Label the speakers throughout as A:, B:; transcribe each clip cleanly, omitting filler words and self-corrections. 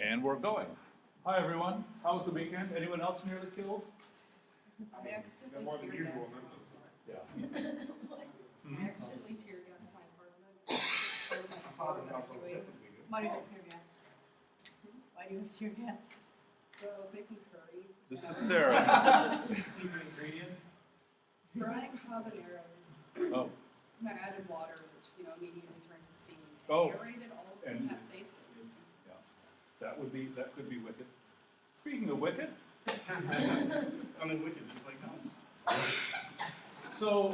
A: And we're going. Hi, everyone. How was the weekend? Anyone else nearly killed?
B: I accidentally tear gassed.
A: Yeah.
B: I accidentally tear gassed my apartment. Why do you have tear gas? Why do you have tear gas? So I was making curry.
A: This is Sarah.
C: Secret ingredient?
B: Frying habaneros.
A: Oh.
B: I added water, which immediately turned to steam. And
A: Oh.
B: aerated all of
A: And-
B: the capsaicin.
A: Yeah. That could be wicked. Speaking of wicked.
C: Something wicked, just like Holmes.
A: So,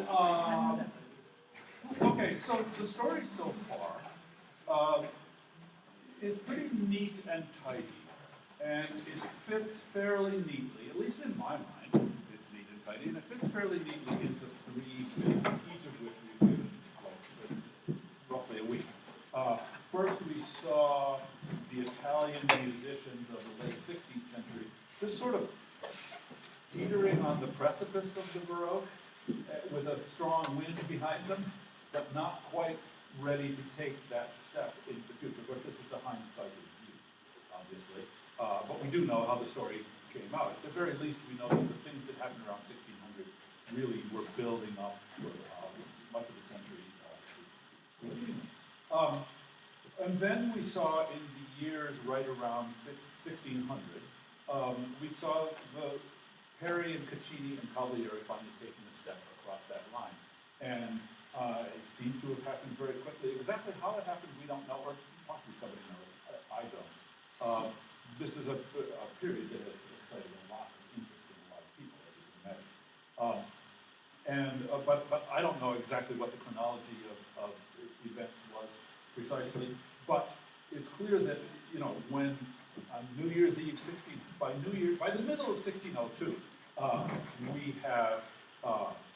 A: okay, so the story so far is pretty neat and tidy. And it fits fairly neatly, at least in my mind, it's neat and tidy, and it fits fairly neatly into 3 phases, each of which we've given roughly a week. First, we saw the Italian musicians of the late 16th century just sort of teetering on the precipice of the Baroque with a strong wind behind them, but not quite ready to take that step into the future. Of course, this is a hindsighted view, obviously. But we do know how the story came out. At the very least, we know that the things that happened around 1600 really were building up for much of the century preceding. And then we saw in the years right around 1600, we saw the Peri and Caccini and Cavalieri finally taking a step across that line. And it seemed to have happened very quickly. Exactly how it happened, we don't know, or possibly somebody knows. I don't. This is a period that has excited a lot of interest in a lot of people, as you can imagine. But I don't know exactly what the chronology of events was precisely. But it's clear that when on New Year's Eve, by the middle of 1602, we have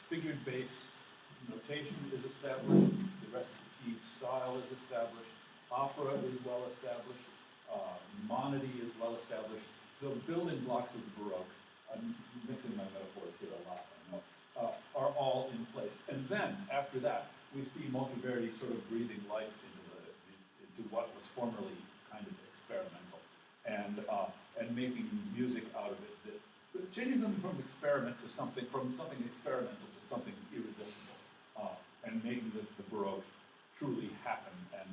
A: figured bass notation is established. The recitative style is established. Opera is well established. Monody is well established. The building blocks of the Baroque, I'm mixing my metaphors here a lot, I know, are all in place. And then, after that, we see Monteverdi sort of breathing life into what was formerly kind of experimental, and making music out of it, changing them from something experimental to something irresistible, and making the Baroque truly happen, and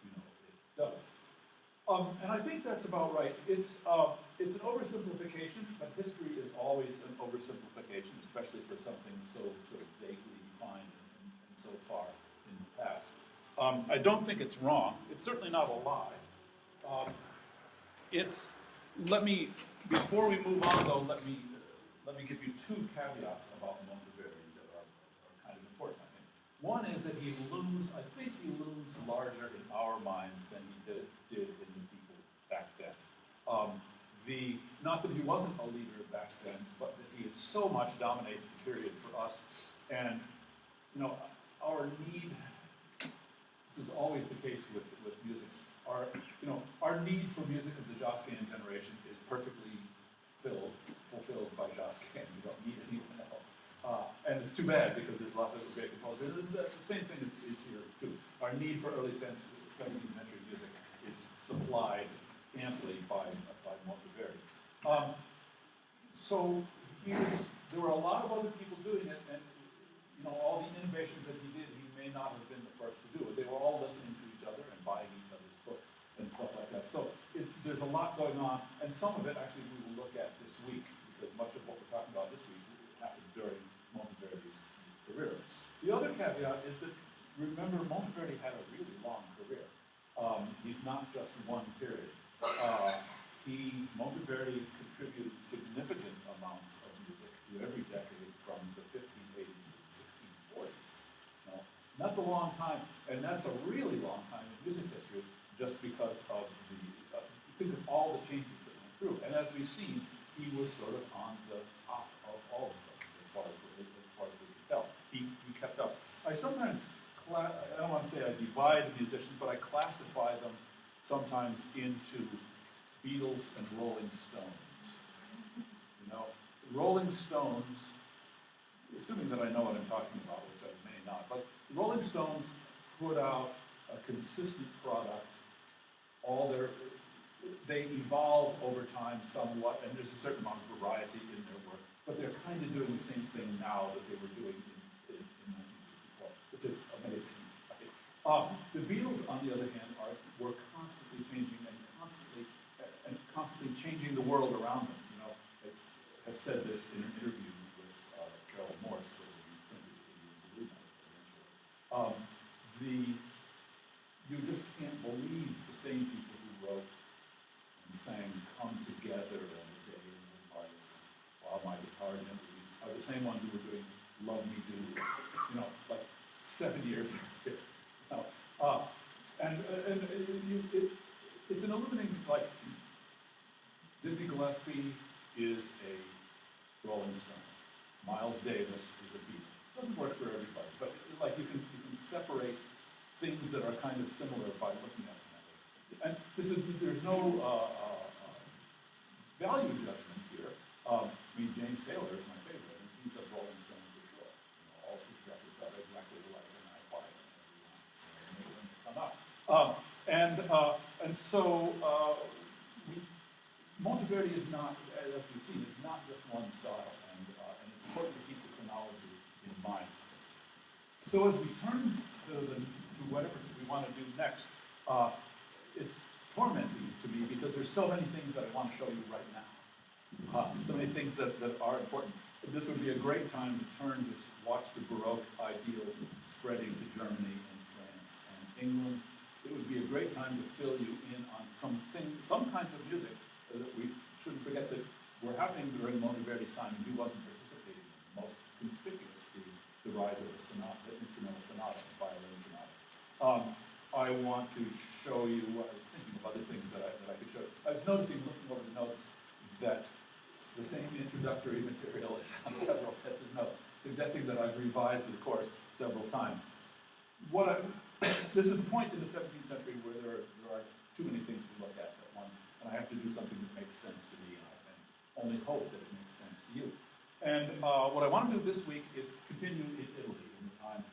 A: it does. And I think that's about right. It's an oversimplification, but history is always an oversimplification, especially for something so sort of vaguely defined and so far in the past. I don't think it's wrong. It's certainly not a lie. Before we move on, though, let me give you 2 caveats about Monteverdi that are kind of important, I think. One is that he looms larger in our minds than he did in the people back then. Not that he wasn't a leader back then, but that he so much dominates the period for us. And, our need, this is always the case with music, our need for music of the Josquin generation is perfectly fulfilled by Josquin. We don't need anyone else. And it's too bad, because there's lots of great composers. And the same thing is here, too. Our need for early 17th century music is supplied amply by Monteverdi. So there were a lot of other people doing it, and all the innovations that he did, he may not have been the first to do it. They were all listening to each other and buying each other's books and stuff like that. So there's a lot going on, and some of it actually we will look at this week, because much of what we're talking about this week happened during Monteverdi's career. The other caveat is that, remember, Monteverdi had a really long career. He's not just one period. Monteverdi contributed significant amounts of music to every decade from the 1580s to the 1640s. That's a long time, and that's a really long time in music history, just because of think of all the changes that went through. And as we've seen, he was sort of on the top of all of them, as far as we can tell. He kept up. I sometimes, I don't want to say I divide musicians, but I classify them sometimes into Beatles and Rolling Stones. Rolling Stones, assuming that I know what I'm talking about, which I may not, but Rolling Stones put out a consistent product all their they evolve over time somewhat, and there's a certain amount of variety in their work, but they're kind of doing the same thing now that they were doing in 1964, which is amazing. The Beatles, on the other hand, were constantly changing and constantly changing the world around them. You know, I've said this in an interview with Carol Morse, that we printed in the Blue Note eventually. You just can't believe the same people who wrote and sang "Come Together" and "A Day in the Life" and "While My Guitar Never Weeps" are the same ones who were doing "Love Me Do," you know, like 7 years ago. It's an illuminating, like, Dizzy Gillespie is a Rolling Stone. Miles Davis is a Beatle. Doesn't work for everybody, but like you can separate things that are kind of similar by looking at them that way. And there's no value judgment here. I mean, James Taylor is my favorite, and he's a Rolling Stone for sure. You know, all his records are exactly alike, and I buy them every one when they come out. And so Monteverdi is not, as we've seen, is not just one style, and it's important to keep the chronology in mind. So as we turn to whatever we want to do next, it's tormenting to me because there's so many things that I want to show you right now. So many things that are important. This would be a great time to turn to watch the Baroque ideal spreading to Germany and France and England. It would be a great time to fill you in on some kinds of music that we shouldn't forget that were happening during Monteverdi's time, and he wasn't participating in. The most conspicuous being the rise of the sonata, the instrumental sonata, the violin sonata. I want to show you what I was thinking of other things that I could show. I was noticing, looking over the notes, that the same introductory material is on several sets of notes, suggesting that I've revised the course several times. This is the point in the 17th century where there are too many things to look at once, and I have to do something that makes sense to me, and I can only hope that it makes sense to you. And what I want to do this week is continue in Italy in the time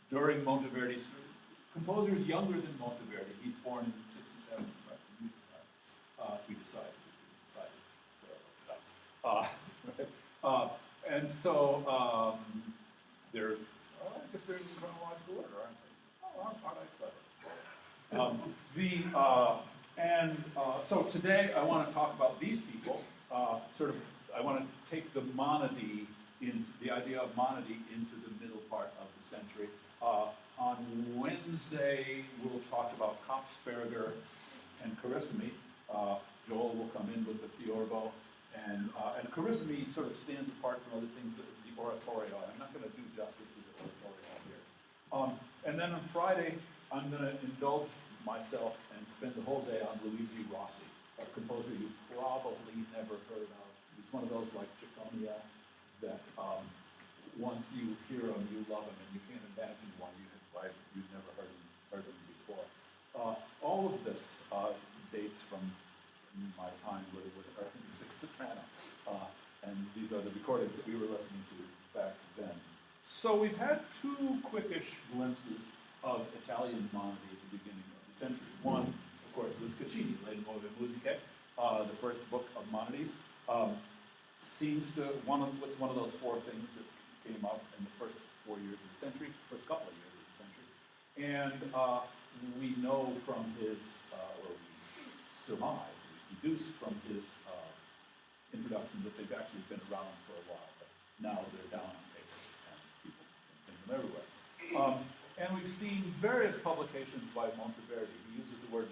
A: during Monteverdi's. Composer is younger than Monteverdi. He's born in 67. Right? We decided. So and so they're. I guess they're in chronological order, aren't they? Aren't I clever? So today I want to talk about these people. I want to take the monody, the idea of monody, into the middle part of the century. On Wednesday, we'll talk about Kopsberger and Carissimi. Joel will come in with the Fiorbo, and Carissimi sort of stands apart from other things, the oratorio. I'm not going to do justice to the oratorio here. And then on Friday, I'm going to indulge myself and spend the whole day on Luigi Rossi, a composer you probably never heard of. He's one of those like Cicconia that once you hear him, you love him, and you can't imagine why you've never heard him before. All of this dates from my time with our music soprano, and these are the recordings that we were listening to back then. So we've had two quickish glimpses of Italian monody at the beginning of the century. One, of course, was Caccini, Le Nuove Musiche, the first book of monodies. Seems to one of those four things that came up in the first 4 years of the century, first couple of years of the century. And we know from his, or we surmise, we deduce from his introduction that they've actually been around for a while, but now they're down on paper and people can sing them everywhere. And we've seen various publications by Monteverdi. He uses the word,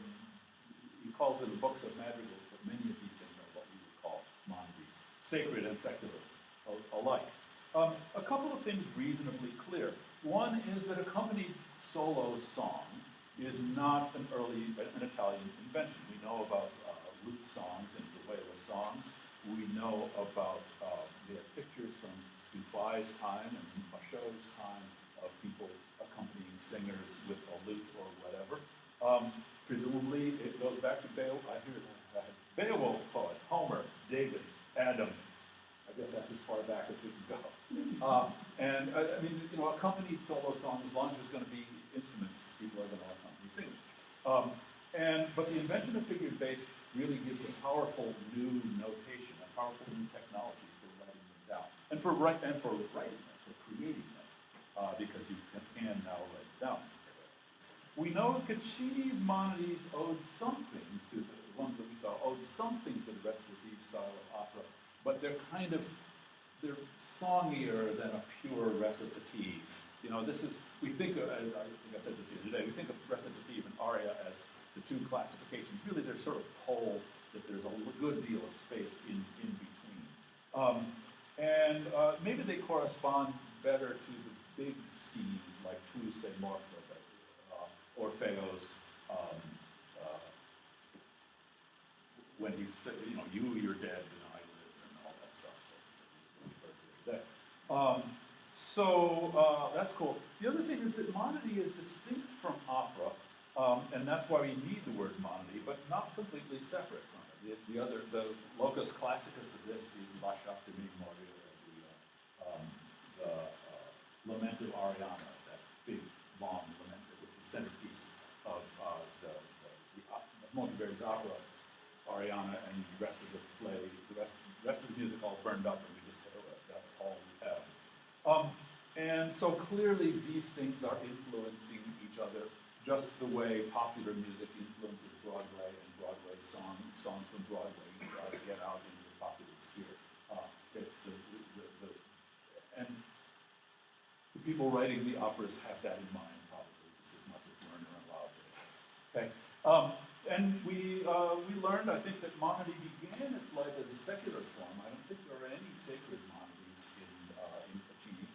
A: he calls them books of madrigals, but many of these things are what we would call monodies, sacred and secular alike. A couple of things reasonably clear. One is that accompanied solo song is not an Italian invention. We know about lute songs and vihuela songs. We know about their pictures from Dufay's time and Bachot's time of people accompanying singers with a lute or whatever. Presumably, it goes back to Beowulf poet, Homer, David, Adam. I guess that's as far back as we can go. And I mean, accompanied solo songs, as long as there's going to be instruments, people are going to accompany singers. But the invention of figured bass really gives a powerful new notation, a powerful new technology for writing them down, and for writing them, for creating them, because you can now write it down. We know Caccini's monodies owed something to the ones that we saw, owed something to the recitative style of opera, but they're songier than a pure recitative. You know, we think of, as I think I said this the other day, we think of recitative and aria as the two classifications. Really, they're sort of poles that there's a good deal of space in between. Maybe they correspond better to the big C's, like tu sei morto, Orfeo's, when he said, you know, you're dead, and I live, and all that stuff. That's cool. The other thing is that monody is distinct from opera, and that's why we need the word monody, but not completely separate from it. The locus classicus of this is Lasciate mi morire, the Lamentum Ariana, that big, long lament that was the centerpiece of the Monteverdi's opera, Ariana, and the rest of the play, the rest of the music all burned up, and we just that's all we have. And so clearly these things are influencing each other, just the way popular music influences Broadway, and Broadway songs from Broadway get out into the popular sphere. It's and the people writing the operas have that in mind, probably, just as much as Lerner and Laud did. Okay. And we learned, I think, that monody began its life as a secular form. I don't think there are any sacred monodies in Caccini,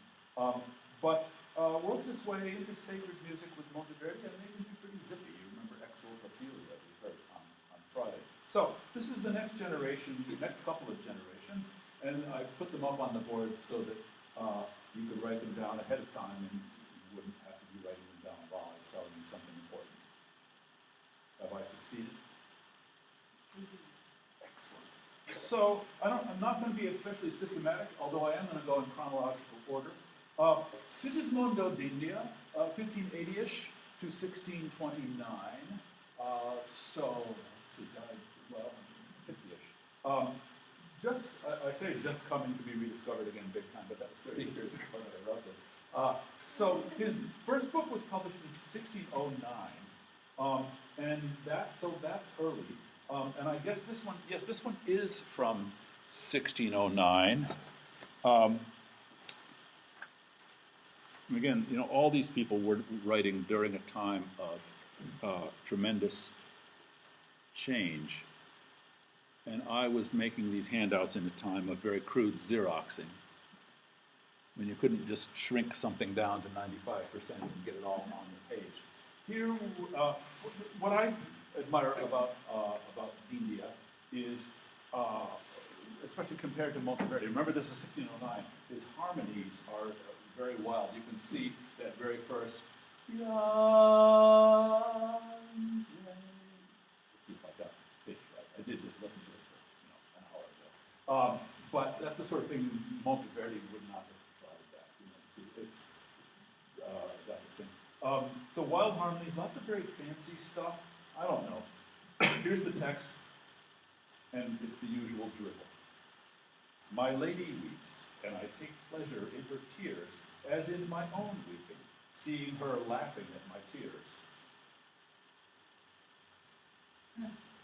A: but works its way into sacred music with Monteverdi, and they can be pretty zippy. You remember Exult Ophelia we heard on Friday. So this is the next generation, the next couple of generations, and I put them up on the board so that you could write them down ahead of time, and you wouldn't have to be writing them down while I was telling you something important. Have I succeeded? Excellent. So I'm not going to be especially systematic, although I am going to go in chronological order. Sigismondo d'India, 1580-ish to 1629. So let's see, well, 50-ish. I say just coming to be rediscovered again big time, but that was 30 years ago that I wrote this. So his first book was published in 1609. And that's early. And I guess this one is from 1609. Again, you know, all these people were writing during a time of tremendous change. And I was making these handouts in a time of very crude Xeroxing, when you couldn't just shrink something down to 95% and get it all on the page. Here, what I admire about India is, especially compared to Monteverdi, remember this is 1609, his harmonies are very wild. You can see that very first, let's see if I got the pitch right. I did just listen to it for an hour ago. But that's the sort of thing Monteverdi would not have tried that. You know, it's that was thing. So wild harmonies, lots of very fancy stuff. I don't know. Here's the text, and it's the usual drivel. My lady weeps, and I take pleasure in her tears, as in my own weeping, seeing her laughing at my tears.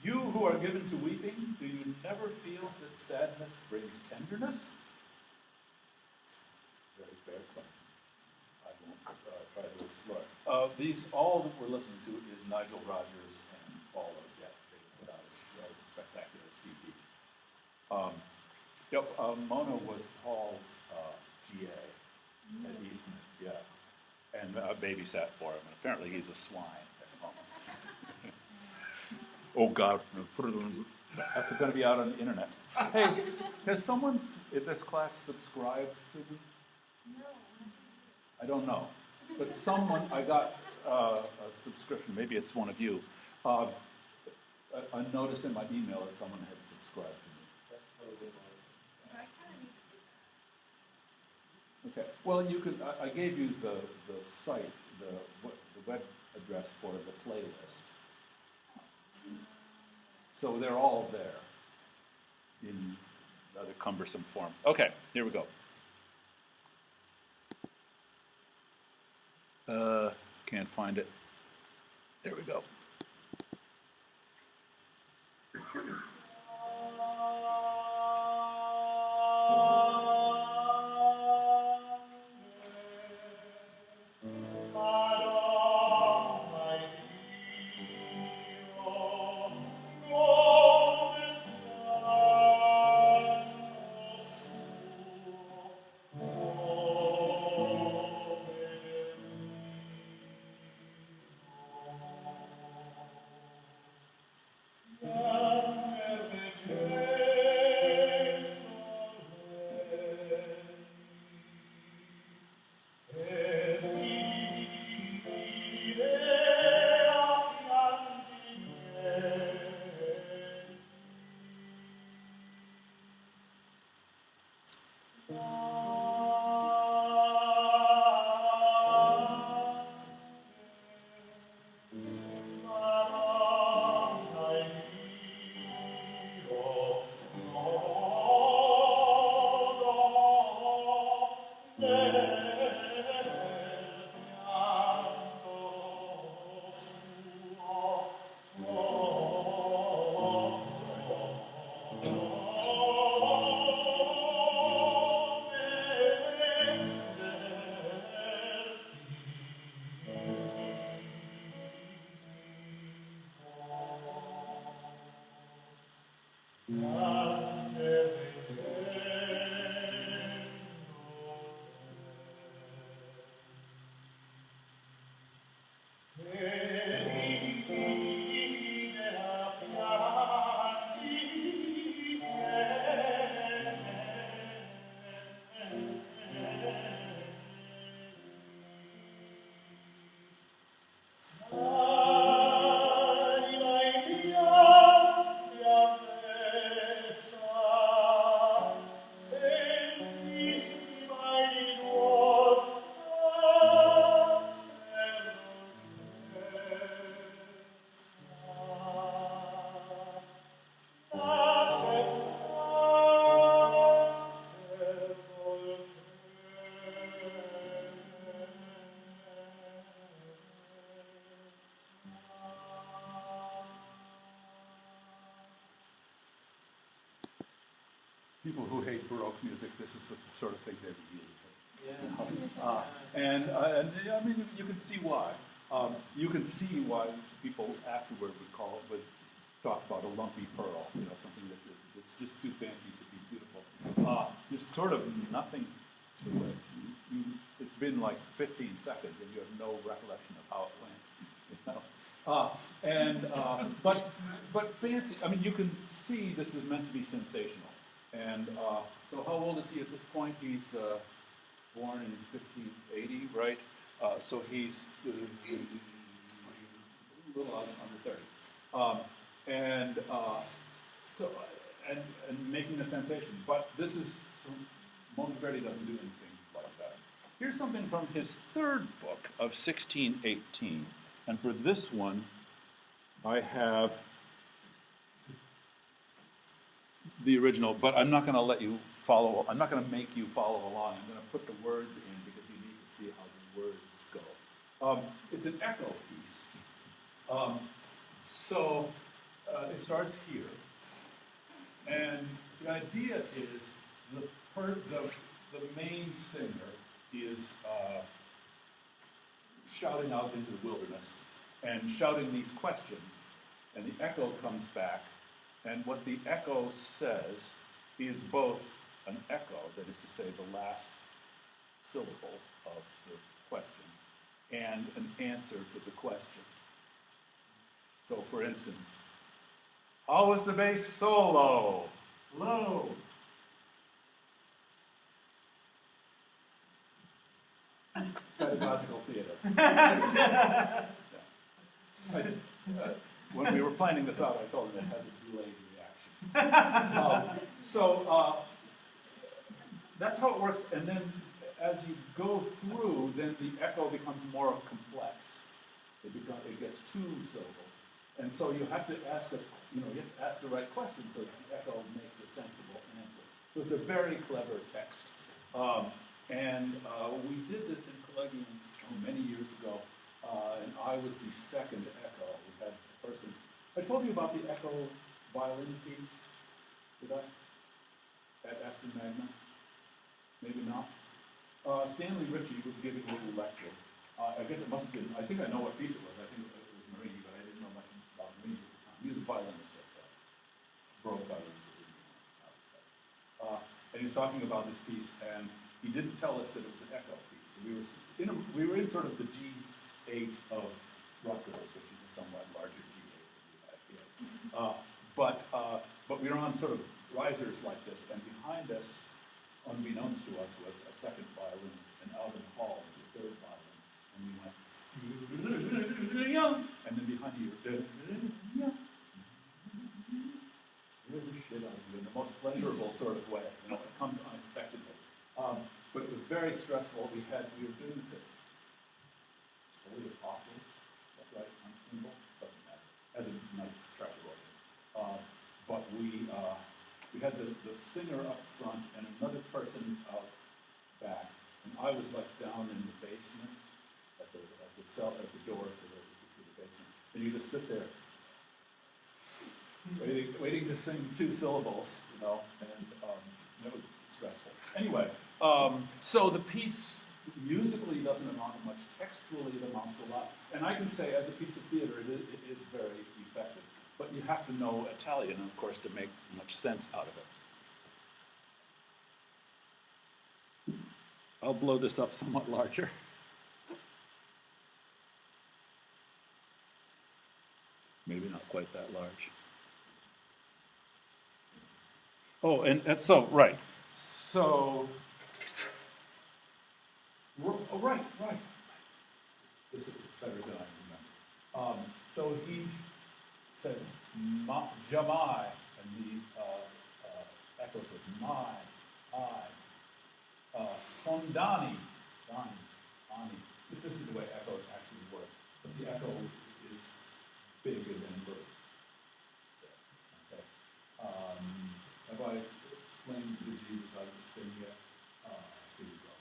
A: You who are given to weeping, do you never feel that sadness brings tenderness? Very fair question. I won't try to explore. All that we're listening to is Nigel Rodgers and Paul Odette. They put out a spectacular CD. Mona was Paul's GA at Eastman, yeah, and babysat for him. And apparently he's a swine at the moment. Oh God, that's going to be out on the internet. Hey, has someone in this class subscribed to me?
B: No.
A: I don't know, but someone, I got a subscription. Maybe it's one of you. A notice in my email that someone had subscribed to me.
B: I kind of need to do that.
A: Okay. Well, you could. I gave you the site, the web address for the playlist. So they're all there in rather cumbersome form. Okay, here we go. Can't find it. There we go. People who hate Baroque music, this is the sort of thing they really hate. And I mean, you can see why. You can see why people afterward would talk about a lumpy pearl, something that's just too fancy to be beautiful. There's sort of nothing to it. It's been like 15 seconds, and you have no recollection of how it went. But fancy. I mean, you can see this is meant to be sensational. And so how old is he at this point? He's born in 1580, right? So he's a little under 30. And making a sensation. But this is, Monteverdi doesn't do anything like that. Here's something from his third book of 1618. And for this one, I have the original, but I'm not going to let you follow. I'm not going to make you follow along. I'm going to put the words in because you need to see how the words go. It's an echo piece. So it starts here, and the idea is the main singer is shouting out into the wilderness and shouting these questions, and the echo comes back. And what the echo says is both an echo, that is to say, the last syllable of the question, and an answer to the question. So, for instance, how was the bass so low? Low. Pedagogical theater. When we were planning this out, I told him it has a delayed reaction. That's how it works. And then as you go through, then the echo becomes more complex. It gets two syllables. And so you have to ask you have to ask the right question so that the echo makes a sensible answer. So it's a very clever text. We did this in Collegium many years ago, and I was the second echo. We had a person. I told you about the echo violin piece, did I? At Aston Magna? Maybe not. Stanley Ritchie was giving a little lecture. I guess it must have been, I think I know what piece it was. I think it was Marini, but I didn't know much about Marini at the time. He was a violinist at Baroque violinist. And he was talking about this piece, and he didn't tell us that it was an echo piece. So we were in sort of the G8 of Rutgers, which is a somewhat larger G8 than we have here. But we were on sort of risers like this, and behind us, unbeknownst to us, was a second violinist, and Alvin Hall, the third violinist. And we went, and then behind you, in the most pleasurable sort of way. It comes unexpectedly. But it was very stressful. We were doing this at Holy Apostles, that's right, on Kimball, doesn't matter. Has a nice tracker organ. But we had the singer up front and another person out back, and I was like down in the basement at the door to the basement, and you just sit there waiting to sing two syllables, and it was stressful. Anyway, so the piece musically doesn't amount to much, textually it amounts to a lot, and I can say as a piece of theater it is very effective, but you have to know Italian, of course, to make much sense out of it. I'll blow this up somewhat larger. Maybe not quite that large. Oh, and so, right. So, right. This is better than I remember. So he says, jamai, and the echo says, my, I. Fondani, Ani. This isn't the way echoes actually work, but the echo is bigger than bird. Okay. Have I explained the Jesus out of this thing yet? Here we go.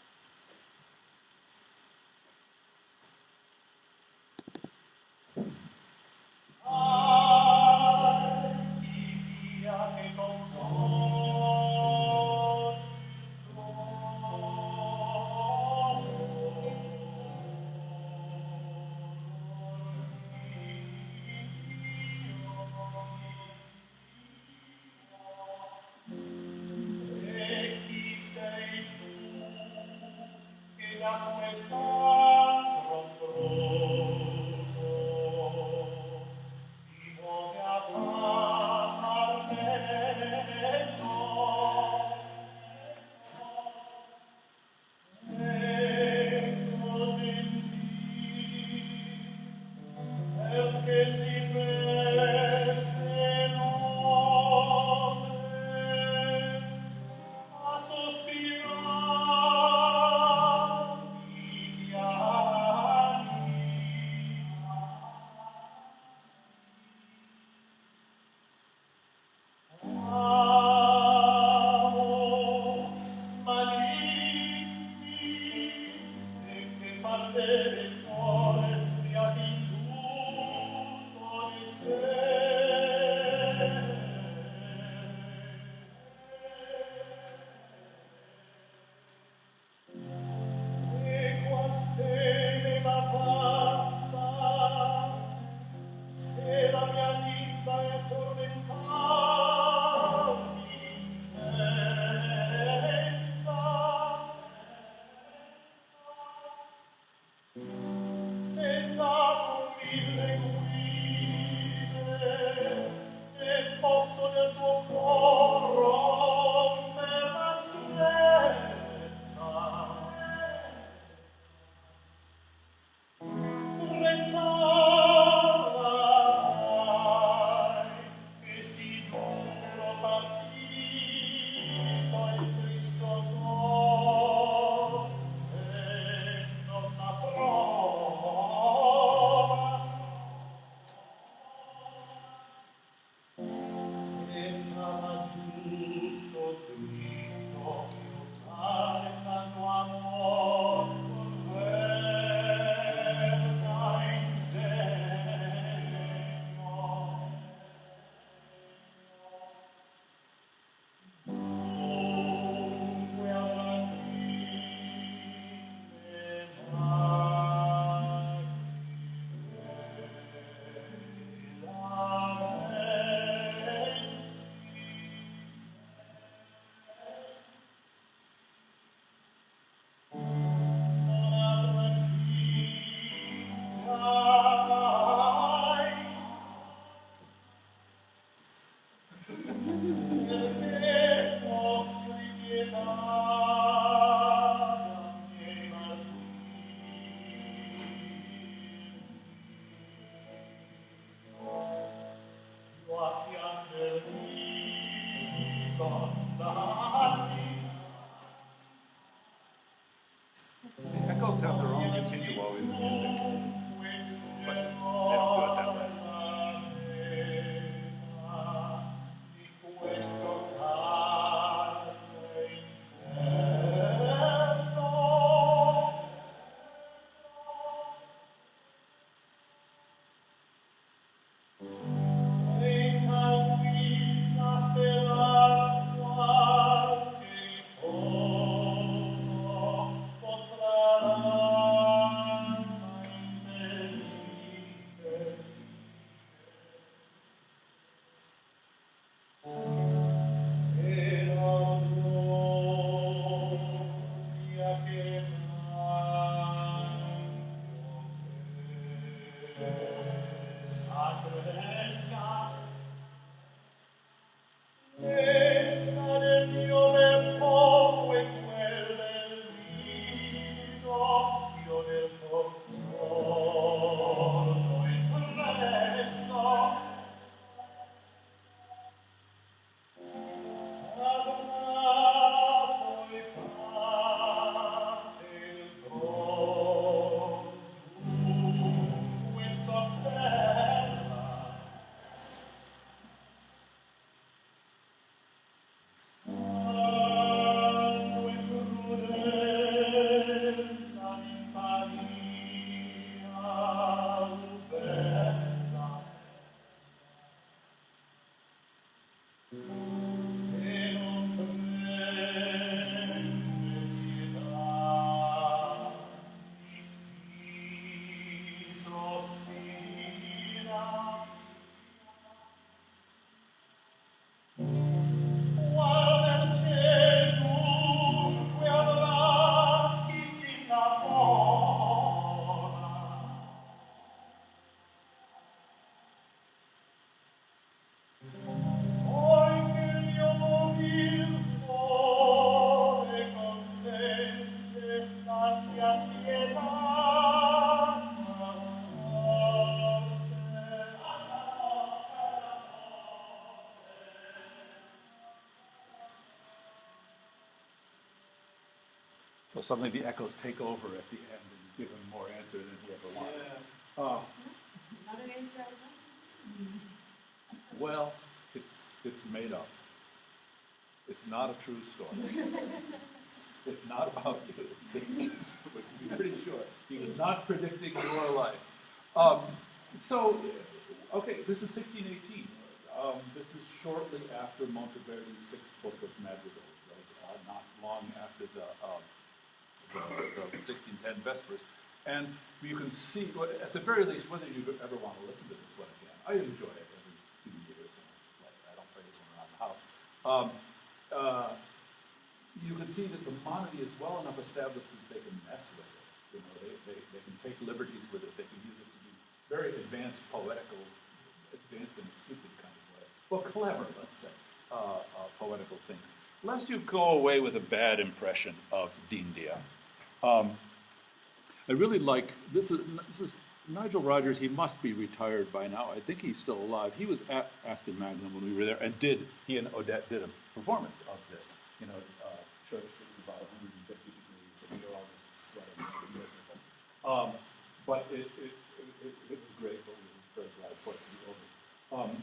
A: The echoes have their own continuo in the music, but they don't do it that way. So suddenly the echoes take over at the end and give him more answer than he ever wanted.
C: Yeah.
B: Not an answer out of
A: Well, it's made up. It's not a true story. It's not about you. We can be pretty sure. He was not predicting your life. Okay, this is 1618. This is shortly after Monteverdi's Sixth Book of Madrigals, right? Not long after the 1610 Vespers. And you can see, at the very least, whether you ever want to listen to this one again. I enjoy it every 2 years. I don't play this one around the house. You can see that the monody is well enough established that they can mess with it. You know, they can take liberties with it. They can use it to do very advanced poetical, advanced in a stupid kind of way. Well, clever, let's say, poetical things. Lest you go away with a bad impression of Dindia. I really like, this is Nigel Rogers. He must be retired by now. I think he's still alive. He was at Aston Magnum when we were there, and he and Odette did a performance of this. You know, shortest it was about 150 degrees, and we were all just sweating and miserable. But it was great, but we were very glad for it to be over.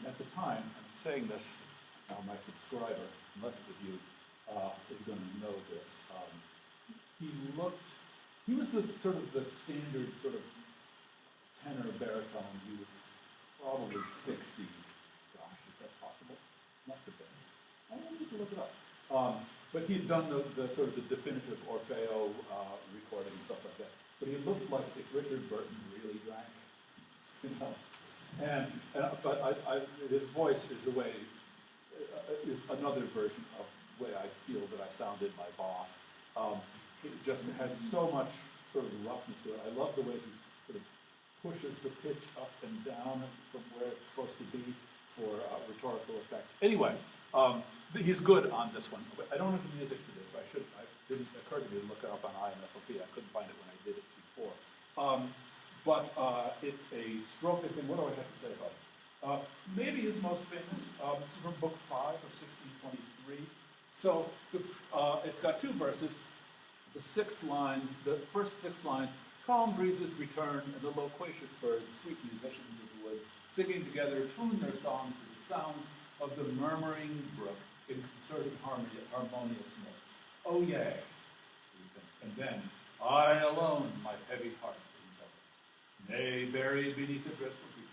A: At the time, I'm saying this Now my subscriber, unless it was you, is going to know this. He was the sort of the standard sort of tenor baritone. He was probably 60. Gosh, is that possible? Must have been. I need to look it up. But he had done the sort of the definitive Orfeo recording and stuff like that. But he looked like if Richard Burton really drank, you know. But his voice is the way is another version of the way I feel that I sounded my Bach. It just has so much sort of roughness to it. I love the way he sort of pushes the pitch up and down from where it's supposed to be for rhetorical effect. Anyway, he's good on this one. I don't have the music for this. It didn't occur to me to look it up on IMSLP. I couldn't find it when I did it before. But it's a strophic, and what do I have to say about it? Maybe his most famous. This is from Book 5 of 1623. So it's got two verses. The first six lines, calm breezes return, and the loquacious birds, sweet musicians of the woods, singing together, tune their songs to the sounds of the murmuring brook in concerted harmonious notes. Oh, yea. And then, I alone my heavy heart envelop, nay, buried beneath a dreadful grief,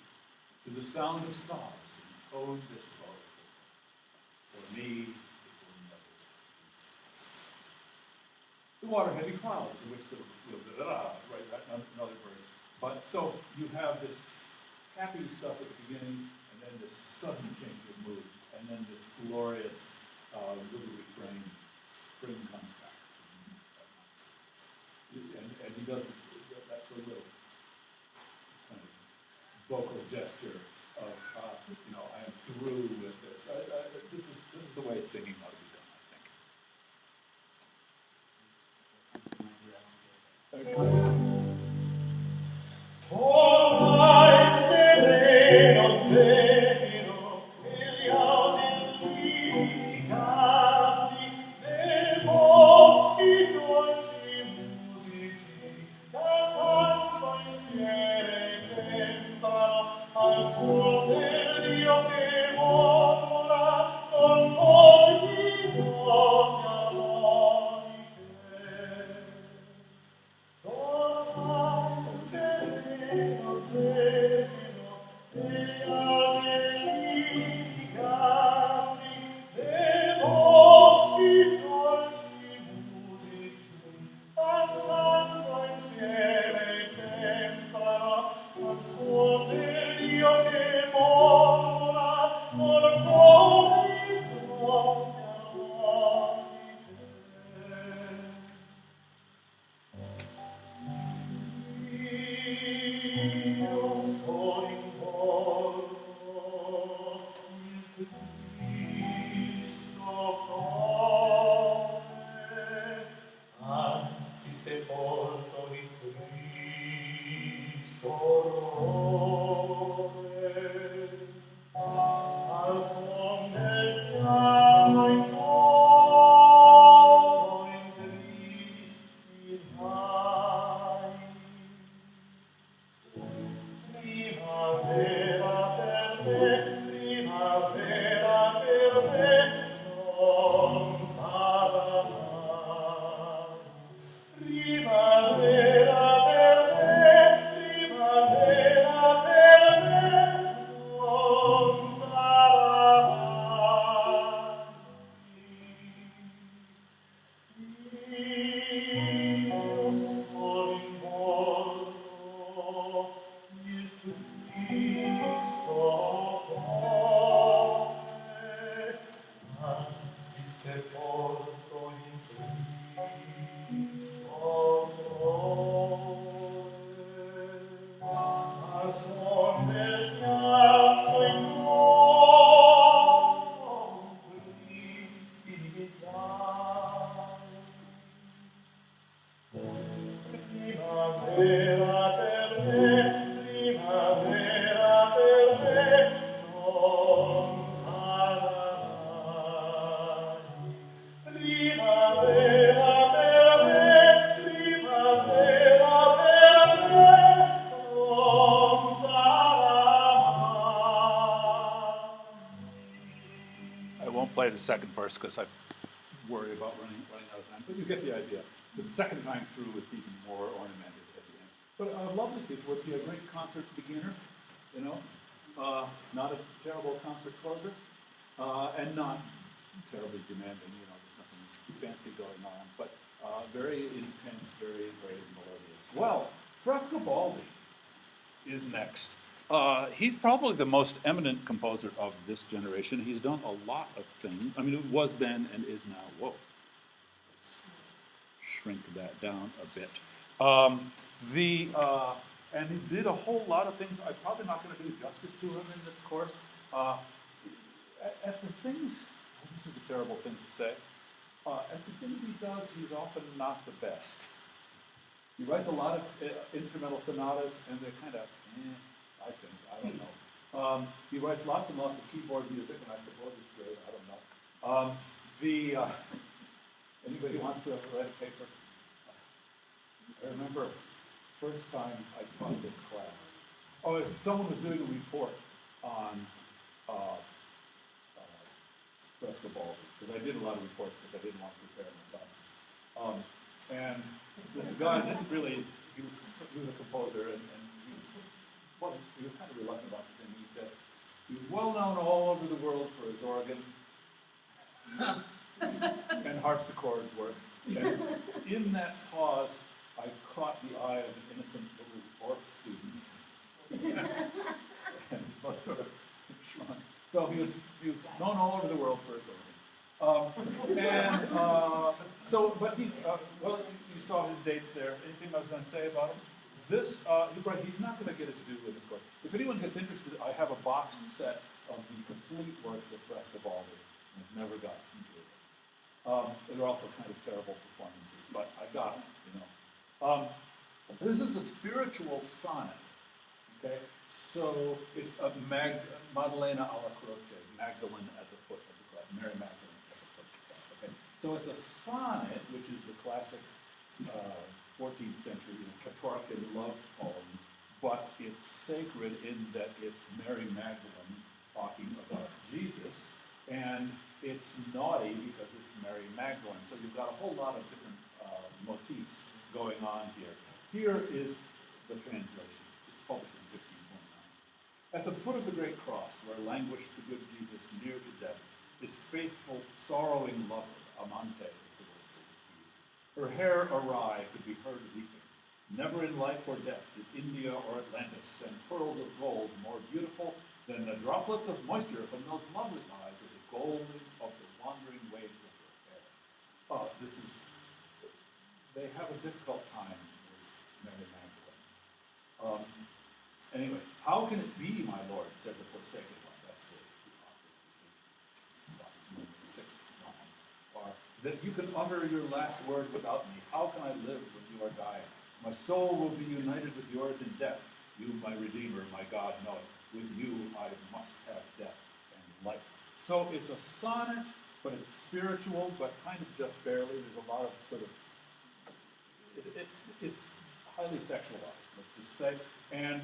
A: to the sound of sobs intone this sorrowful. For me, it will never cease. The water-heavy clouds, in which right, another verse. But so you have this happy stuff at the beginning, and then this sudden change of mood, and then this glorious little refrain, spring comes back. And he does that sort of little kind of vocal gesture of, I am through with this. This is the way singing ought to be done, I think.
D: Tornai sereno zefiro, e gli augeli canti, nei boschi dolci musici, cantando insieme temprano, al suon del Dio che mormora, con molti notti armoniche. Tornai sereno zefiro, e angeli canti, nei boschi dolci musici, cantando insieme temprano, al suon del Dio che mormora, con cori notti armoniche. Io sono in coro il Cristo core, anzi sepolto in Cristo onore, al suon del piano in coro in Cristi mai. Primavera per me, non sarà mai. Primavera per me, non sarà mai. Io sono in volto il Cristo cuore, anzi sepolto in Cristo cuore, al suon del pianto in coro Cristi dai. Primavera per me, non sarà mai.
A: won't play the second verse because I worry about running out of time, but you get the idea. The second time through, it's even more ornamented at the end. But a lovely piece would be a great concert beginner, you know, not a terrible concert closer, and not terribly demanding, you know, there's nothing fancy going on, but very intense, very, very melodious. Well, Frescobaldi is next. He's probably the most eminent composer of this generation. He's done a lot of things. I mean, it was then and is now. Whoa. Let's shrink that down a bit. And he did a whole lot of things. I'm probably not going to do justice to him in this course. At the things, this is a terrible thing to say, at the things he does, he's often not the best. He writes a lot of instrumental sonatas, and they're kind of, I think, I don't know. He writes lots and lots of keyboard music, and I suppose it's great, I don't know. Anybody wants to write a paper? I remember first time I taught this class. Someone was doing a report on Frescobaldi, because I did a lot of reports because I didn't want to prepare my classes. And this guy didn't really, he was a composer, and he was kind of reluctant about the thing. He said he was well known all over the world for his organ and harpsichord works. And in that pause, I caught the eye of an innocent little orc student. And both sort of shrunk. So he was known all over the world for his organ. But he's, well, you saw his dates there. Anything I was going to say about him? This, he's not going to get his due in this course. If anyone gets interested, I have a box set of the complete works of Frescobaldi, and I've never gotten into it. They're also kind of terrible performances, but I got them, you know. This is a spiritual sonnet, okay? So it's a Maddalena alla Croce, Magdalene at the foot of the cross, Mary Magdalene at the foot of the cross, okay? So it's a sonnet, which is the classic 14th century Petrarchan love poem, but it's sacred in that it's Mary Magdalene talking about Jesus, and it's naughty because it's Mary Magdalene. So you've got a whole lot of different motifs going on here. Here is the translation. It's published in 1629. At the foot of the great cross, where languished the good Jesus near to death, his faithful, sorrowing lover, Amante is the word for it. Her hair awry could be heard weeping. Never in life or death did India or Atlantis send pearls of gold more beautiful than the droplets of moisture from those lovely eyes of the golden of the wandering waves of her hair. They have a difficult time with Mary Magdalene. Anyway, how can it be, my Lord, said the forsaken one, that's the sixth lines, that you can utter your last word without me. How can I live when you are dying? My soul will be united with yours in death. You, my Redeemer, my God, know it. With you I must have death and life. So it's a sonnet, but it's spiritual, but kind of just barely. There's a lot of sort of, it's highly sexualized, let's just say. And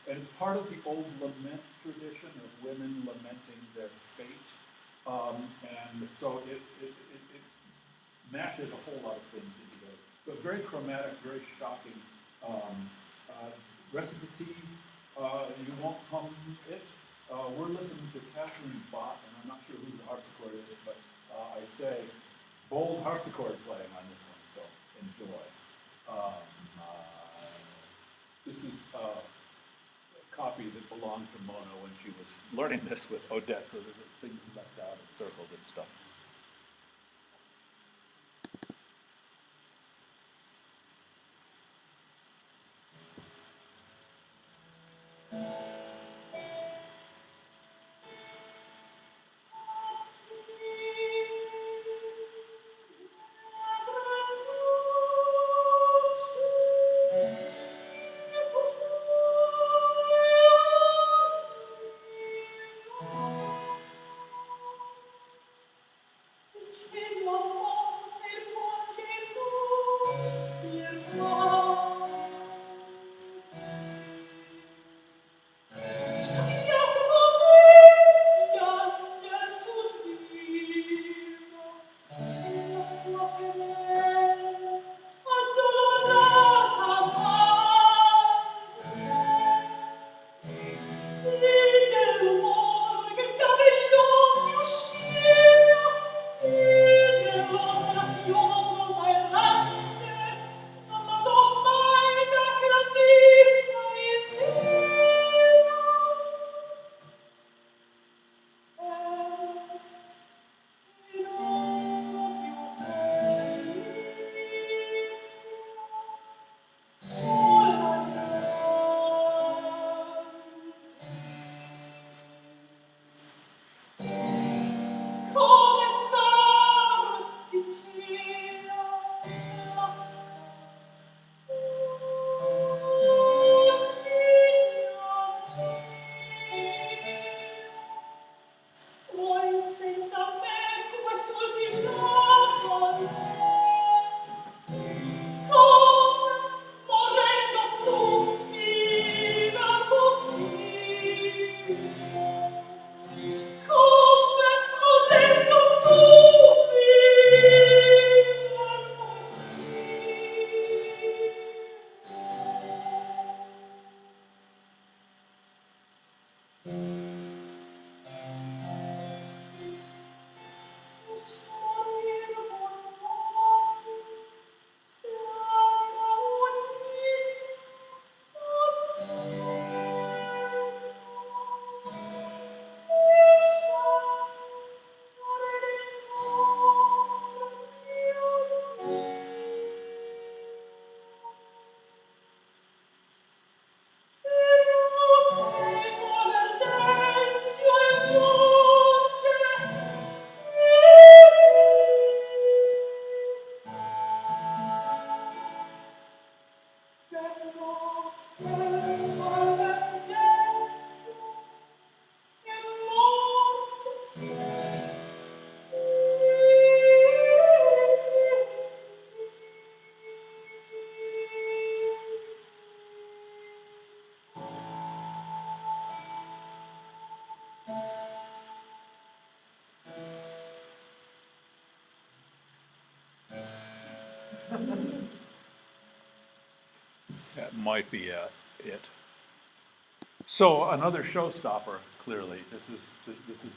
A: it's part of the old lament tradition of women lamenting their fate. And so it mashes a whole lot of things into together. But very chromatic, very shocking. Recitative, you won't hum it. We're listening to Catherine Bott, and I'm not sure who the harpsichordist, but I say bold harpsichord playing on this one, so enjoy. This is a copy that belonged to Mona when she was learning this with Odette, so there's things left out and circled and stuff. That might be it. So another showstopper. Clearly, this is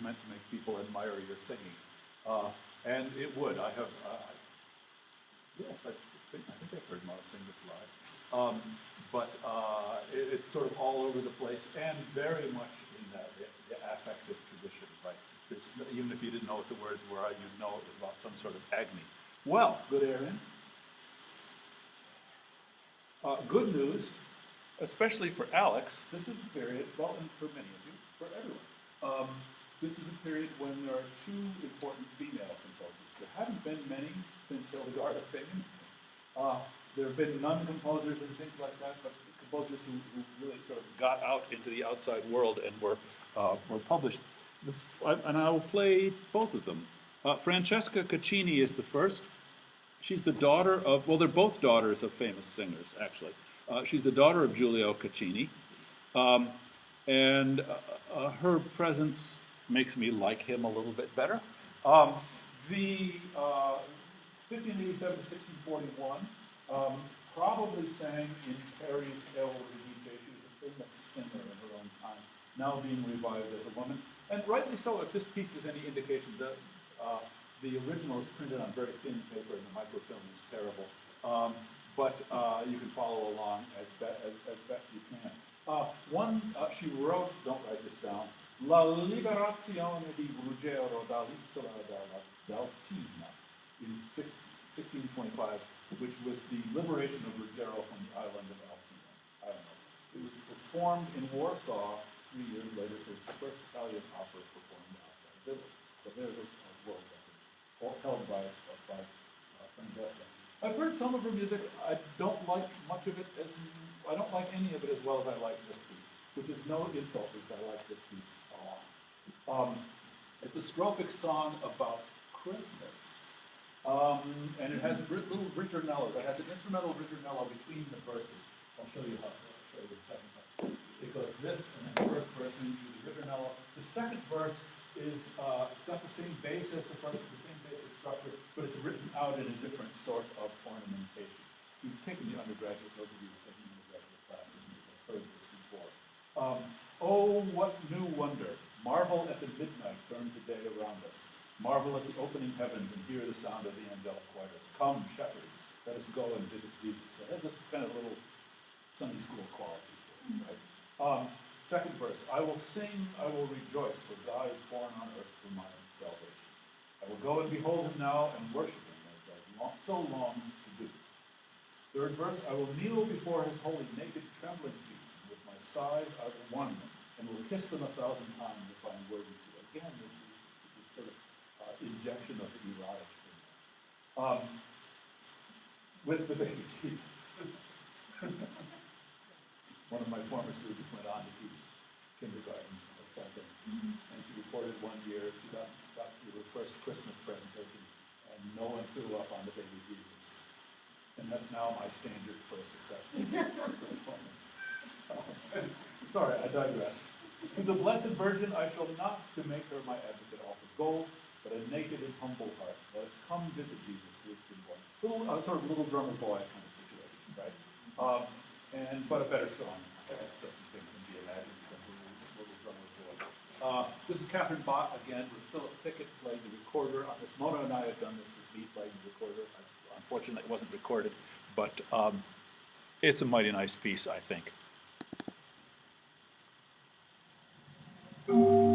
A: meant to make people admire your singing, and it would. I have. Yes, I think I've heard Mara sing this live. But it's sort of all over the place and very much in the affective tradition, right? Even if you didn't know what the words were, you'd know it was about some sort of agony. Well, good Aaron. Good news, especially for Alex, this is a period, well, and for many of you, for everyone. This is a period when there are two important female composers. There haven't been many since Hildegard of Bingen. There have been nun composers and things like that, but composers who really sort of got out into the outside world and were published. And I will play both of them. Francesca Caccini is the first. She's the daughter of, well, they're both daughters of famous singers, actually. She's the daughter of Giulio Caccini. And her presence makes me like him a little bit better. The 1587 to 1641 probably sang in Paris El Redice. She was a famous singer in her own time, now being revived as a woman. And rightly so, if this piece is any indication, the original is printed on very thin paper and the microfilm is terrible. But you can follow along as best you can. She wrote, don't write this down, La liberazione di Ruggero dall'isola d'Altina in 1625, which was the liberation of Ruggero from the island of Altina. I don't know. It was performed in Warsaw 3 years later. It was the first Italian opera performed outside of Italy. So there's a world record, all held by Francesca. I've heard some of her music. I don't like much of it I don't like any of it as well as I like this piece, which is no insult because I like this piece a lot. It's a strophic song about Christmas, and it has little ritornellos. It has an instrumental ritornello between the verses. I'll show you in a second. It goes this, and then the first verse, and you do the ritornello. The second verse is it's got the same bass as the first, the same basic structure, but it's written out in a different sort of ornamentation. You've taken the undergraduate, those of you who have taken the undergraduate classes, you've heard this before. Oh, what new wonder! Marvel at the midnight turn to day around us. Marvel at the opening heavens and hear the sound of the angelic choirs. Come, shepherds, let us go and visit Jesus. So there's this kind of little Sunday school quality, right? Second verse, I will sing, I will rejoice, for God is born on earth for my salvation. I will go and behold him now and worship him as I so long to do. Third verse, I will kneel before his holy, naked, trembling feet, and with my sighs I will warm them, and will kiss them 1,000 times if I'm worthy to. Again, this sort of injection of the erotic in there. With the baby Jesus. One of my former students went on to teach kindergarten or something, and she reported one year she got to her first Christmas presentation, and no one threw up on the baby Jesus. And that's now my standard for a successful performance. Sorry, I digress. To the Blessed Virgin I shall not to make her my advocate offer gold, but a naked and humble heart. Let us come visit Jesus who has been born. Sort of little drummer boy kind of situation, right? But a better song, certain thing can be imagined than Little Drummer Boy. This is Catherine Bach again with Philip Pickett playing the recorder on this. Mona and I have done this with me playing the recorder. Unfortunately, it wasn't recorded, but it's a mighty nice piece, I think.
E: Oh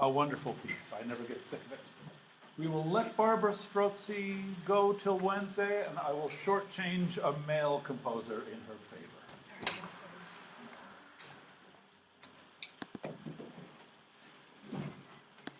A: A wonderful piece. I never get sick of it. We will let Barbara Strozzi go till Wednesday, and I will shortchange a male composer in her favor.